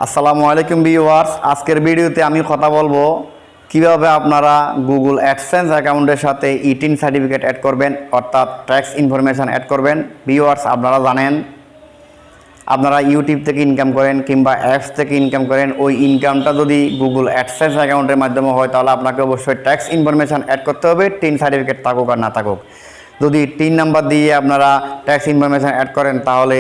আসসালামু আলাইকুম ভিউয়ার্স, আজকের ভিডিওতে আমি কথা বলবো কিভাবে আপনারা গুগল অ্যাডসেন্স অ্যাকাউন্টের সাথে ই-টিন সার্টিফিকেট অ্যাড করবেন, অর্থাৎ ট্যাক্স ইনফরমেশন অ্যাড করবেন। ভিউয়ার্স, আপনারা জানেন আপনারা ইউটিউব থেকে ইনকাম করেন কিংবা অ্যাপস থেকে ইনকাম করেন, ওই ইনকামটা যদি গুগল অ্যাডসেন্স অ্যাকাউন্টের মাধ্যমে হয় তাহলে আপনাকে অবশ্যই ট্যাক্স ইনফরমেশন অ্যাড করতে হবে, টিন সার্টিফিকেট থাকুক আর না থাকুক। যদি টিন নাম্বার দিয়ে আপনারা ট্যাক্স ইনফরমেশন অ্যাড করেন তাহলে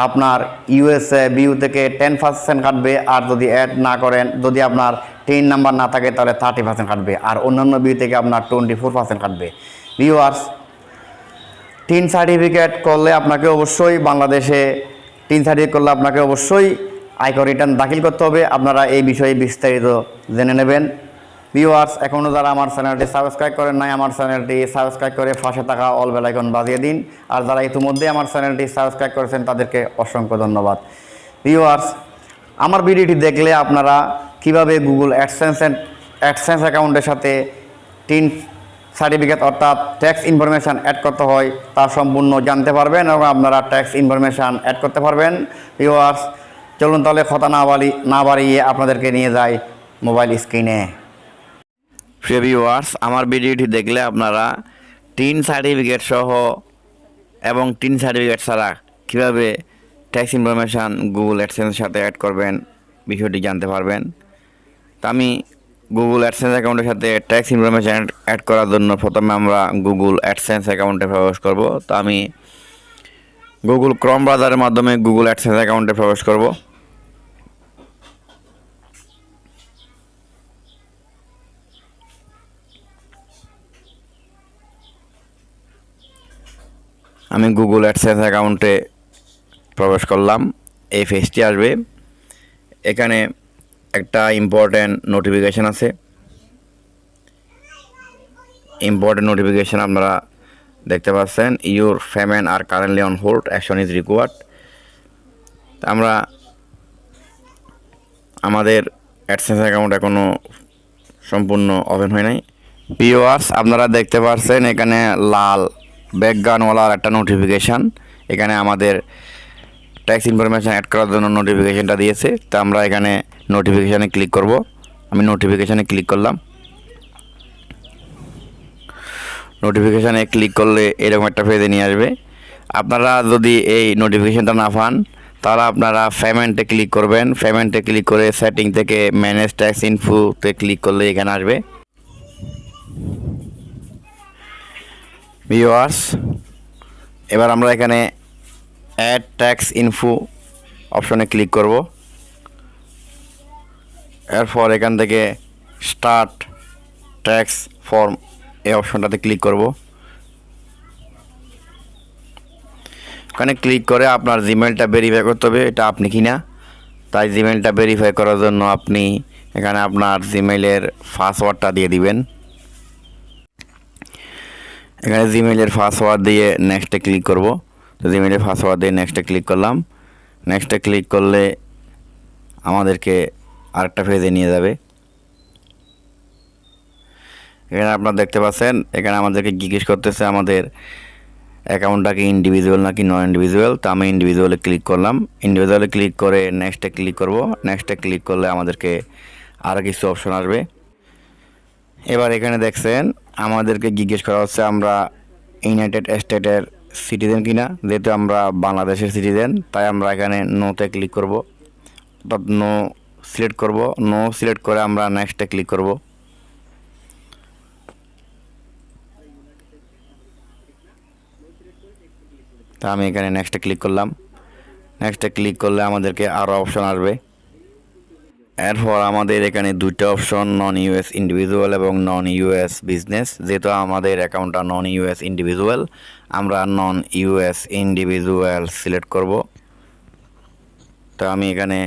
আপনার ইউএসএ বিউ থেকে 10% কাটবে, আর যদি অ্যাড না করেন, যদি আপনার টিন নাম্বার না থাকে তাহলে 30% কাটবে, আর অন্যান্য বিউ থেকে আপনার 24% কাটবে। ভিউয়ার্স, টিন সার্টিফিকেট করলে আপনাকে অবশ্যই বাংলাদেশে টিন সার্টিফিকেট করলে আপনাকে অবশ্যই আয়কর রিটার্ন দাখিল করতে হবে। আপনারা এই বিষয়ে বিস্তারিত জেনে নেবেন। ভিউয়ার্স, এখনও যারা আমার চ্যানেলটি সাবস্ক্রাইব করেন নাই, আমার চ্যানেলটি সাবস্ক্রাইব করে পাশে থাকা অল বেল আইকন বাজিয়ে দিন। আর যারা ইতিমধ্যে আমার চ্যানেলটি সাবস্ক্রাইব করেছেন তাদেরকে অসংখ্য ধন্যবাদ। ভিউয়ার্স, আমার ভিডিওটি দেখলে আপনারা কিভাবে গুগল অ্যাডসেন্স অ্যাকাউন্টের সাথে টিন সার্টিফিকেট অর্থাৎ ট্যাক্স ইনফরমেশান অ্যাড করতে হয় তা সম্পূর্ণ জানতে পারবেন এবং আপনারা ট্যাক্স ইনফরমেশান অ্যাড করতে পারবেন। ভিউয়ার্স, চলুন তাহলে কথা না বাড়িয়ে আপনাদেরকে নিয়ে যাই মোবাইল স্ক্রিনে। প্রিয় ভিউয়ার্স, আমার ভিডিওটি দেখলে আপনারা টিন সার্টিফিকেট সহ এবং টিন সার্টিফিকেট ছাড়া কীভাবে ট্যাক্স ইনফরমেশান গুগল অ্যাডসেন্সের সাথে অ্যাড করবেন বিষয়টি জানতে পারবেন। তা আমি গুগল অ্যাডসেন্স অ্যাকাউন্টের সাথে ট্যাক্স ইনফরমেশান অ্যাড করার জন্য প্রথমে আমরা গুগল অ্যাডসেন্স অ্যাকাউন্টে প্রবেশ করব। তো আমি গুগল ক্রোম ব্রাউজারের মাধ্যমে গুগল অ্যাডসেন্স অ্যাকাউন্টে প্রবেশ করব। আমি গুগল অ্যাডসেন্স অ্যাকাউন্টে প্রবেশ করলাম। এই পেজটি আসবে। এখানে একটা ইম্পর্ট্যান্ট নোটিফিকেশান আছে। ইম্পর্টেন্ট নোটিফিকেশান আপনারা দেখতে পাচ্ছেন, your payment are currently on hold, action is required. আমরা আমাদের অ্যাডসেন্স অ্যাকাউন্ট এখনও সম্পূর্ণ ওপেন হয় নাই। ভিউয়ার্স, আপনারা দেখতে পাচ্ছেন এখানে লাল ব্যাকগ্রাউন্ডওয়ালার একটা নোটিফিকেশান, এখানে আমাদের ট্যাক্স ইনফরমেশান অ্যাড করার জন্য নোটিফিকেশানটা দিয়েছে। তো আমরা এখানে নোটিফিকেশানে ক্লিক করব। আমি নোটিফিকেশানে ক্লিক করলাম। নোটিফিকেশানে ক্লিক করলে এরকম একটা পেজে নিয়ে আসবে। আপনারা যদি এই নোটিফিকেশানটা না পান তাহলে আপনারা পেমেন্টে ক্লিক করবেন। পেমেন্টে ক্লিক করে সেটিং থেকে ম্যানেজ ট্যাক্স ইনফোতে ক্লিক করলে এখানে আসবে। ভিউয়ার্স, এবার আমরা এখানে অ্যাড ট্যাক্স ইনফো অপশনে ক্লিক করব। এরপর এখান থেকে স্টার্ট ট্যাক্স ফর্ম এই অপশনটাতে ক্লিক করব। ওখানে ক্লিক করে আপনার জিমেলটা ভেরিফাই করতে হবে এটা আপনি কিনা। তাই জিমেলটা ভেরিফাই করার জন্য আপনি এখানে আপনার জিমেলের পাসওয়ার্ডটা দিয়ে দিবেন। এখানে জিমেলের পাসওয়ার্ড দিয়ে নেক্সটে ক্লিক করব। তো জিমেলের পাসওয়ার্ড দিয়ে নেক্সটে ক্লিক করলাম। নেক্সটে ক্লিক করলে আমাদেরকে আরেকটা পেজে নিয়ে যাবে। এখানে আপনারা দেখতে পাচ্ছেন, এখানে আমাদেরকে জিজ্ঞেস করতেছে আমাদের অ্যাকাউন্টটা কি ইন্ডিভিজুয়াল নাকি নন ইন্ডিভিজুয়াল। তো আমি ইন্ডিভিজুয়ালে ক্লিক করলাম। ইন্ডিভিজুয়ালে ক্লিক করে নেক্সটে ক্লিক করব। নেক্সটে ক্লিক করলে আমাদেরকে আরও কিছু অপশন আসবে। এবার এখানে দেখছেন আমাদেরকে জিজ্ঞেস করা হচ্ছে আমরা ইউনাইটেড স্টেটের সিটিজেন কিনা। যেহেতু আমরা বাংলাদেশের সিটিজেন তাই আমরা এখানে নোতে ক্লিক করব, অর্থাৎ নো সিলেক্ট করব। নো সিলেক্ট করে আমরা নেক্সটে ক্লিক করব। তা আমি এখানে নেক্সটে ক্লিক করলাম। নেক্সটে ক্লিক করলে আমাদেরকে আরও অপশন আসবে। এরপর আমাদের এখানে দুইটা অপশন, নন ইউএস ইন্ডিভিজুয়াল এবং নন ইউএস বিজনেস। যেহেতু আমাদের অ্যাকাউন্টটা নন ইউএস ইন্ডিভিজুয়াল, আমরা নন ইউএস ইন্ডিভিজুয়াল সিলেক্ট করব। তো আমি এখানে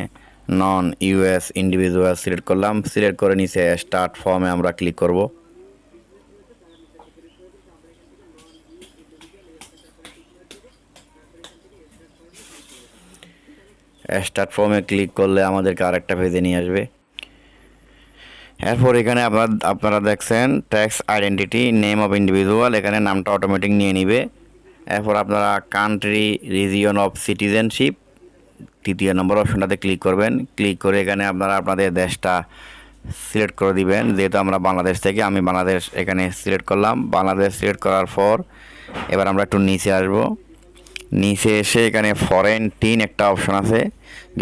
নন ইউএস ইন্ডিভিজুয়াল সিলেক্ট করলাম। সিলেক্ট করে নিচে স্টার্ট ফর্মে আমরা ক্লিক করব। স্টার্ট ফর্মে ক্লিক করলে আমাদেরকে আরেকটা পেজে নিয়ে আসবে। এরপর এখানে আপনারা দেখছেন tax identity, name of individual, এখানে নামটা অটোমেটিক নিয়ে নিবে। এরপর আপনারা কান্ট্রি, রিজিয়ন অফ সিটিজেনশিপ, তৃতীয় নম্বর অপশনটাতে ক্লিক করবেন। ক্লিক করে এখানে আপনারা আপনাদের দেশটা সিলেক্ট করে দিবেন। যেহেতু আমরা বাংলাদেশ থেকে, আমি বাংলাদেশ এখানে সিলেক্ট করলাম। বাংলাদেশ সিলেক্ট করার পর এবার আমরা একটু নিচে আসব। নিচে এসে এখানে ফরেন টিন একটা অপশন আছে।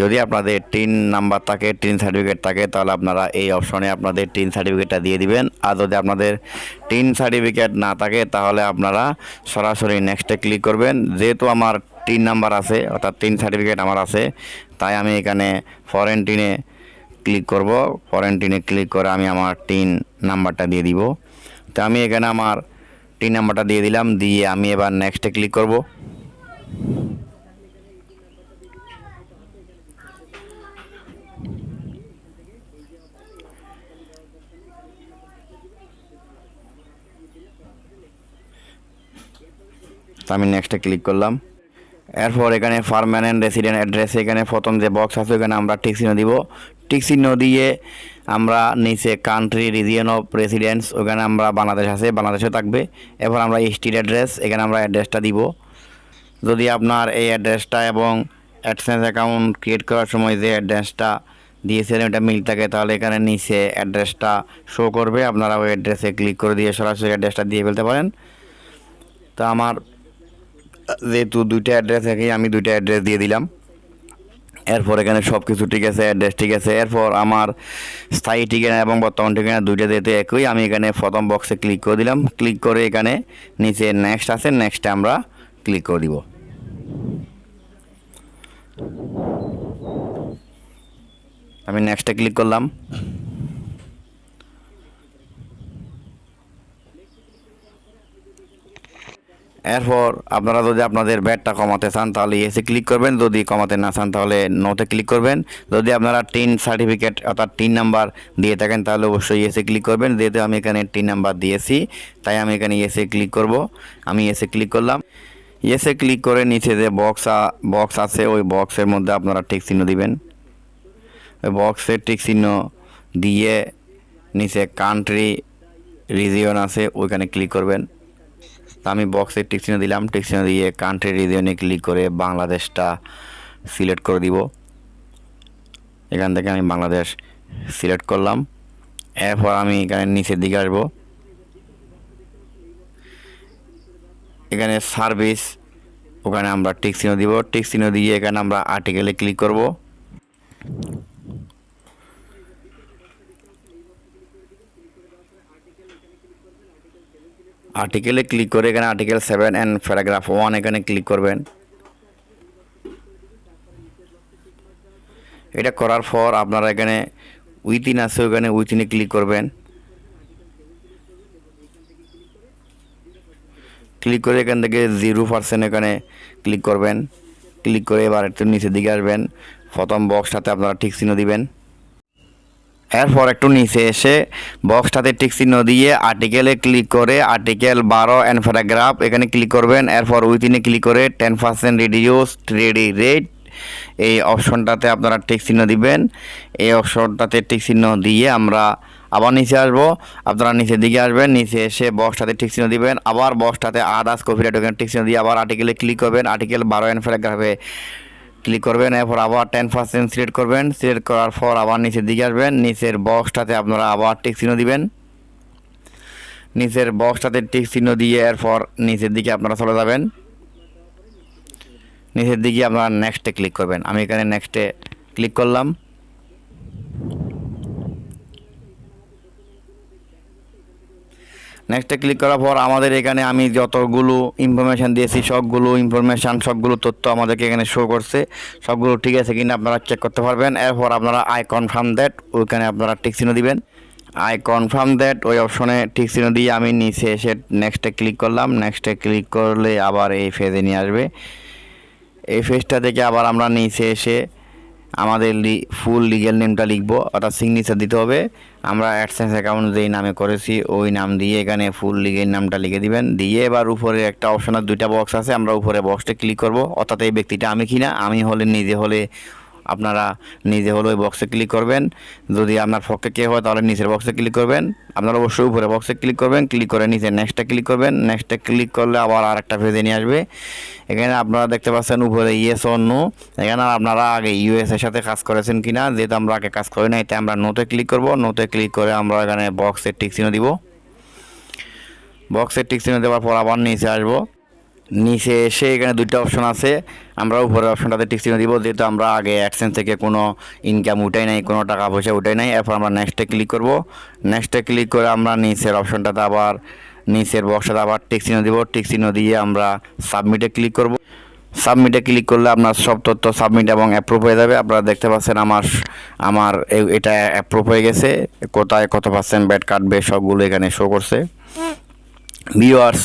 যদি আপনাদের টিন নাম্বার থাকে, টিন সার্টিফিকেট থাকে, তাহলে আপনারা এই অপশনে আপনাদের টিন সার্টিফিকেটটা দিয়ে দিবেন। আর যদি আপনাদের টিন সার্টিফিকেট না থাকে তাহলে আপনারা সরাসরি নেক্সটে ক্লিক করবেন। যেহেতু আমার টিন নাম্বার আছে, অর্থাৎ টিন সার্টিফিকেট আমার আছে, তাই আমি এখানে ফরেন টিনে ক্লিক করব। ফরেন টিনে ক্লিক করে আমি আমার টিন নাম্বারটা দিয়ে দিব। তো আমি এখানে আমার টিন নাম্বারটা দিয়ে দিলাম। দিয়ে আমি এবার নেক্সটে ক্লিক করব। তো আমি নেক্সটে ক্লিক করলাম। এরপর এখানে পার্মানেন্ট রেসিডেন্ট অ্যাড্রেস, এখানে প্রথম যে বক্স আছে ওখানে আমরা টিক চিহ্ন দিব। টিক চিহ্ন দিয়ে আমরা নিচে কান্ট্রি রিজিয়ন অফ রেসিডেন্স, ওখানে আমরা বাংলাদেশ আছে, বাংলাদেশে থাকবে। এরপর আমরা স্ট্রিট অ্যাড্রেস, এখানে আমরা অ্যাড্রেসটা দিব। যদি আপনার এই অ্যাড্রেসটা এবং অ্যাডসেন্স অ্যাকাউন্ট ক্রিয়েট করার সময় যে অ্যাড্রেসটা দিয়েছিলেন ওটা মিল থাকে, তাহলে এখানে নিচে অ্যাড্রেসটা শো করবে। আপনারা ওই অ্যাড্রেসে ক্লিক করে দিয়ে সরাসরি অ্যাড্রেসটা দিয়ে ফেলতে পারেন। তো আমার যেহেতু দুইটা অ্যাড্রেস থেকে আমি দুইটা অ্যাড্রেস দিয়ে দিলাম। এরপর এখানে সব কিছু ঠিক আছে, অ্যাড্রেস ঠিক আছে। এরপর আমার স্থায়ী ঠিকানা এবং বর্তমান ঠিকানা দুইটা যেহেতু একই, আমি এখানে প্রথম বক্সে ক্লিক করে দিলাম। ক্লিক করে এখানে নিচে নেক্সট আছে, নেক্সটে আমরা ক্লিক করে দিব। আমি নেক্সটে ক্লিক করলাম। এরপর আপনারা যদি আপনাদের ব্যাটটা কমাতে চান তাহলে ইয়েসে ক্লিক করবেন, যদি কমাতে না চান তাহলে নোতে ক্লিক করবেন। যদি আপনারা টিন সার্টিফিকেট অর্থাৎ টিন নাম্বার দিয়ে থাকেন তাহলে অবশ্যই ইয়েসে ক্লিক করবেন। যেহেতু আমি এখানে টিন নাম্বার দিয়েছি তাই আমি এখানে ইয়েসে ক্লিক করব। আমি ইয়েসে ক্লিক করলাম। ইয়েসে ক্লিক করে নিচে যে বক্স আছে ওই বক্সের মধ্যে আপনারা টিক চিহ্ন দিবেন। ওই বক্সের টিক চিহ্ন দিয়ে নিচে কান্ট্রি রিজিয়ন আছে ওইখানে ক্লিক করবেন। আমি বক্সে টিক চিহ্ন দিলাম। টিক চিহ্ন দিয়ে কান্ট্রি রিজিয়নে ক্লিক করে বাংলাদেশটা সিলেক্ট করে দিব। এখান থেকে আমি বাংলাদেশ সিলেক্ট করলাম। এরপর আমি এখানে নিচের দিকে আসব। এখানে সার্ভিস, ওখানে আমরা টিক চিহ্ন দিব। টিক চিহ্ন দিয়ে এখানে আমরা আর্টিকেলে ক্লিক করব। আর্টিকেলে ক্লিক করে এখানে আর্টিকেল 7 অ্যান্ড প্যারাগ্রাফ 1 এখানে ক্লিক করবেন। এটা করার পর আপনারা এখানে উইথিন আছে, ওখানে উইথিনে ক্লিক করবেন। ক্লিক করে এখান থেকে 0% এখানে ক্লিক করবেন। ক্লিক করে এবার একটু নিচের দিকে আসবেন। প্রথম বক্সটাতে আপনারা টিক চিহ্ন দিবেন। এরপর একটু নিচে এসে বক্সটাতে টিক চিহ্ন দিয়ে আর্টিকেলে ক্লিক করে আর্টিকেল 12 অ্যান্ড প্যারাগ্রাফ এখানে ক্লিক করবেন। এরপর উইথিনে ক্লিক করে 10% রিডিউস ট্রেডি রেট এই অপশনটাতে আপনারা টিক চিহ্ন দিবেন। এই অপশনটাতে টিক চিহ্ন দিয়ে আমরা আবার নিচে আসবো। আপনারা নিচের দিকে আসবেন। নিচে এসে বক্সটাতে টিক চিহ্ন দিবেন। আবার বক্সটাতে আদার্স কপিরাইট ওখানে টিক চিহ্ন দিয়ে আবার আর্টিকেলে ক্লিক করবেন। আর্টিকেল 12 অ্যান্ড প্যারাগ্রাফে ক্লিক করবেন। এরপর আবার 10% সিলেক্ট করবেন। সিলেক্ট করার পর আবার নিচের দিকে আসবেন। নিচের বক্সটাতে আপনারা আবার টিক চিহ্ন দিবেন। নিচের বক্সটাতে টিক চিহ্ন দিয়ে এরপর নিচের দিকে আপনারা চলে যাবেন। নিচের দিকে আপনারা নেক্সটে ক্লিক করবেন। আমি এখানে নেক্সটে ক্লিক করলাম। নেক্সটে ক্লিক করার পর আমাদের এখানে আমি যতগুলো ইনফরমেশান দিয়েছি সবগুলো তথ্য আমাদেরকে এখানে শো করছে। সবগুলো ঠিক আছে কিনা আপনারা চেক করতে পারবেন। এরপর আপনারা আই কনফার্ম দ্যাট ওইখানে আপনারা টিক চিহ্ন দিবেন। আই কনফার্ম দ্যাট ওই অপশনে টিক চিহ্ন দিয়ে আমি নিচে এসে নেক্সটে ক্লিক করলাম। নেক্সটে ক্লিক করলে আবার এই ফেজে নিয়ে আসবে। এই ফেজটা থেকে আবার আমরা নিচে এসে আমাদের ফুল লিগ্যাল নেমটা লিখবো, অর্থাৎ সিগনেচার দিতে হবে। আমরা অ্যাডসেন্স অ্যাকাউন্ট যেই নামে করেছি ওই নাম দিয়ে এখানে ফুল লিগ্যাল নামটা লিখে দিবেন। দিয়ে এবার উপরে একটা অপশনের দুইটা বক্স আছে, আমরা উপরে বক্সটা ক্লিক করব। অর্থাৎ এই ব্যক্তিটা আমি কিনা, আমি হলে নিজে হলে আপনারা নিজে হলো ওই বক্সে ক্লিক করবেন। যদি আপনার পক্ষে কেউ হয় তাহলে নিচের বক্সে ক্লিক করবেন। আপনারা অবশ্যই উপরে বক্সে ক্লিক করবেন, ক্লিক করে নিচে নেক্সটে ক্লিক করবেন। নেক্সটে ক্লিক করলে আবার আরেকটা পেজে নিয়ে আসবে। এখানে আপনারা দেখতে পাচ্ছেন উপরে ইয়েস অর নো। এখানে আপনারা আগে ইউএস এর সাথে কাজ করেছেন কিনা, যেহেতু আমরা আগে কাজ করি নাই তাই আমরা নোতে ক্লিক করব। নোতে ক্লিক করে আমরা এখানে বক্সের টিক চিহ্ন দিব। বক্সের টিক চিহ্ন দেওয়ার পর আবার নিচে আসবো। নিচে এসে এখানে দুইটা অপশন আছে, আমরা উপরের অপশনটাতে টিক চিহ্ন দিব, যেহেতু আমরা আগে অ্যাডসেন্স থেকে কোনো ইনকাম উঠাই নাই, কোনো টাকা পয়সা উঠাই নাই। এরপর আমরা নেক্সটে ক্লিক করব। নেক্সটে ক্লিক করে আমরা নিচের অপশনটাতে আবার নিচের বক্সটাতে আবার টিক চিহ্ন দিব। টিক চিহ্ন দিয়ে আমরা সাবমিটে ক্লিক করব। সাবমিটে ক্লিক করলে আপনার সব তথ্য সাবমিট এবং অ্যাপ্রুভ হয়ে যাবে। আপনারা দেখতে পাচ্ছেন আমার এটা অ্যাপ্রুভ হয়ে গেছে। কোথায় কত পার্সেন্ট ব্যাট কাটবে সবগুলো এখানে শো করছে। ভিউয়ার্স,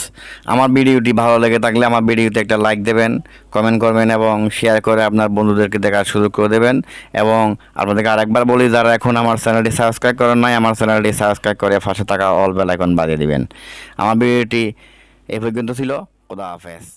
আমার ভিডিওটি ভালো লেগে থাকলে আমার ভিডিওতে একটা লাইক দেবেন, কমেন্ট করবেন এবং শেয়ার করে আপনার বন্ধুদেরকে দেখার সুযোগ করে দেবেন। এবং আপনাদেরকে আরেকবার বলি, যারা এখন আমার চ্যানেলটি সাবস্ক্রাইব করেন নাই, আমার চ্যানেলটি সাবস্ক্রাইব করে পাশে থাকা অল বেল আইকন বাজিয়ে দিবেন। আমার ভিডিওটি এই পর্যন্ত ছিল। খোদা হাফেজ।